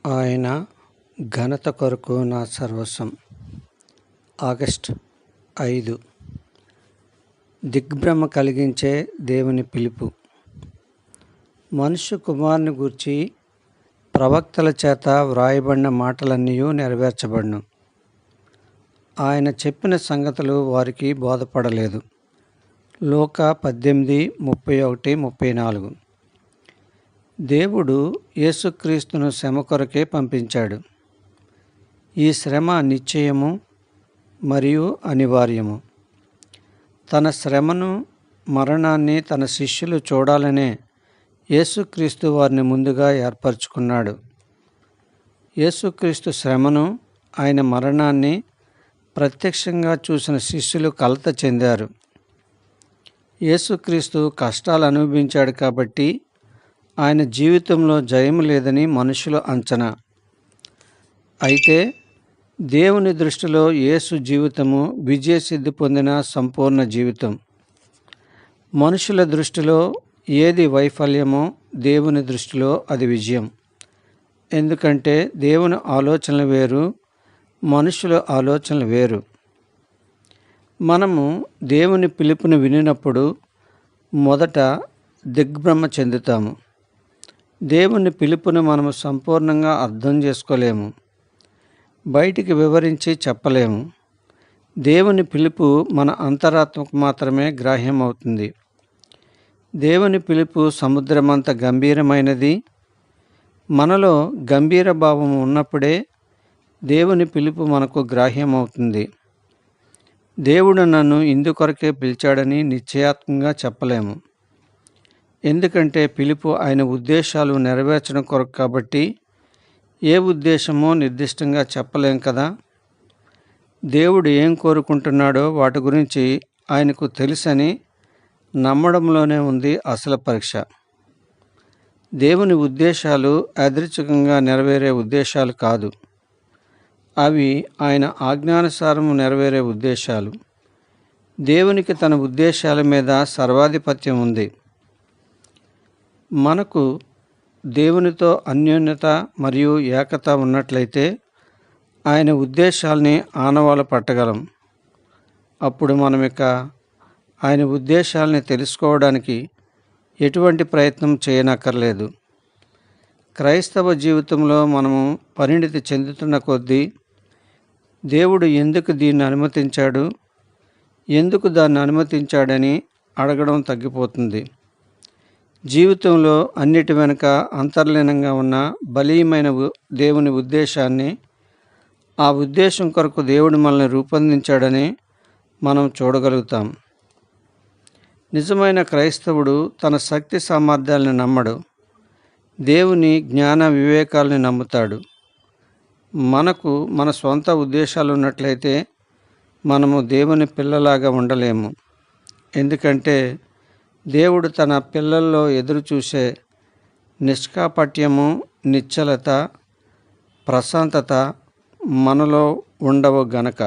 ఆయన ఘనత కొరకు నా సర్వస్వం. ఆగస్ట్ 5. దిగ్భ్రమ కలిగించే దేవుని పిలుపు. మనుష్య కుమారుని గూర్చి ప్రవక్తల చేత వ్రాయబడిన మాటలన్నీ నెరవేర్చబడును. ఆయన చెప్పిన సంగతులు వారికి బోధపడలేదు. లూకా 18:31-34. దేవుడు యేసుక్రీస్తును శ్రమ కొరకే పంపించాడు. ఈ శ్రమ నిశ్చయము మరియు అనివార్యము. తన శ్రమను, మరణాన్ని తన శిష్యులు చూడాలనే యేసుక్రీస్తు వారిని ముందుగా ఏర్పరచుకున్నాడు. యేసుక్రీస్తు శ్రమను, ఆయన మరణాన్ని ప్రత్యక్షంగా చూసిన శిష్యులు కలత చెందారు. యేసుక్రీస్తు కష్టాలు అనుభవించాడు కాబట్టి ఆయన జీవితంలో జయము లేదని మనుషుల అంచనా. అయితే దేవుని దృష్టిలో యేసు జీవితము విజయసిద్ధి పొందిన సంపూర్ణ జీవితం. మనుషుల దృష్టిలో ఏది వైఫల్యమో దేవుని దృష్టిలో అది విజయం. ఎందుకంటే దేవుని ఆలోచనలు వేరు, మనుషుల ఆలోచనలు వేరు. మనము దేవుని పిలుపుని వినినప్పుడు మొదట దిగ్భ్రమ చెందుతాము. దేవుని పిలుపుని మనము సంపూర్ణంగా అర్థం చేసుకోలేము, బయటికి వివరించి చెప్పలేము. దేవుని పిలుపు మన అంతరాత్మకు మాత్రమే గ్రాహ్యమవుతుంది. దేవుని పిలుపు సముద్రమంత గంభీరమైనది. మనలో గంభీర భావం ఉన్నప్పుడే దేవుని పిలుపు మనకు గ్రాహ్యమవుతుంది. దేవుడు నన్ను ఇందుకొరకే పిలిచాడని నిశ్చయాత్మకంగా చెప్పలేము. ఎందుకంటే పిలుపు ఆయన ఉద్దేశాలు నెరవేర్చడం కొరకు కాబట్టి ఏ ఉద్దేశమో నిర్దిష్టంగా చెప్పలేం కదా. దేవుడు ఏం కోరుకుంటున్నాడో వాటి గురించి ఆయనకు తెలుసని నమ్మడంలోనే ఉంది అసలు పరీక్ష. దేవుని ఉద్దేశాలు యాదృచ్ఛికంగా నెరవేరే ఉద్దేశాలు కాదు. అవి ఆయన ఆజ్ఞానుసారము నెరవేరే ఉద్దేశాలు. దేవునికి తన ఉద్దేశాల మీద సర్వాధిపత్యం ఉంది. మనకు దేవునితో అన్యోన్యత మరియు ఏకత ఉన్నట్లయితే ఆయన ఉద్దేశాల్ని ఆనవాలు పట్టగలం. అప్పుడు మనం ఇక ఆయన ఉద్దేశాలని తెలుసుకోవడానికి ఎటువంటి ప్రయత్నం చేయనక్కర్లేదు. క్రైస్తవ జీవితంలో మనము పరిణితి చెందుతున్న కొద్దీ దేవుడు ఎందుకు దీన్ని అనుమతించాడు, ఎందుకు దాన్ని అనుమతించాడని అడగడం తగ్గిపోతుంది. జీవితంలో అన్నిటి వెనుక అంతర్లీనంగా ఉన్న బలీయమైన దేవుని ఉద్దేశాన్ని, ఆ ఉద్దేశం కొరకు దేవుడు మనల్ని రూపొందించాడని మనం చూడగలుగుతాం. నిజమైన క్రైస్తవుడు తన శక్తి సామర్థ్యాలను నమ్మడు, దేవుని జ్ఞాన వివేకాలని నమ్ముతాడు. మనకు మన సొంత ఉద్దేశాలు ఉన్నట్లయితే మనము దేవుని పిల్లలాగా ఉండలేము. ఎందుకంటే దేవుడు తన పిల్లల్లో ఎదురుచూసే నిష్కాపట్యము, నిశ్చలత, ప్రశాంతత మనలో ఉండవు గనక.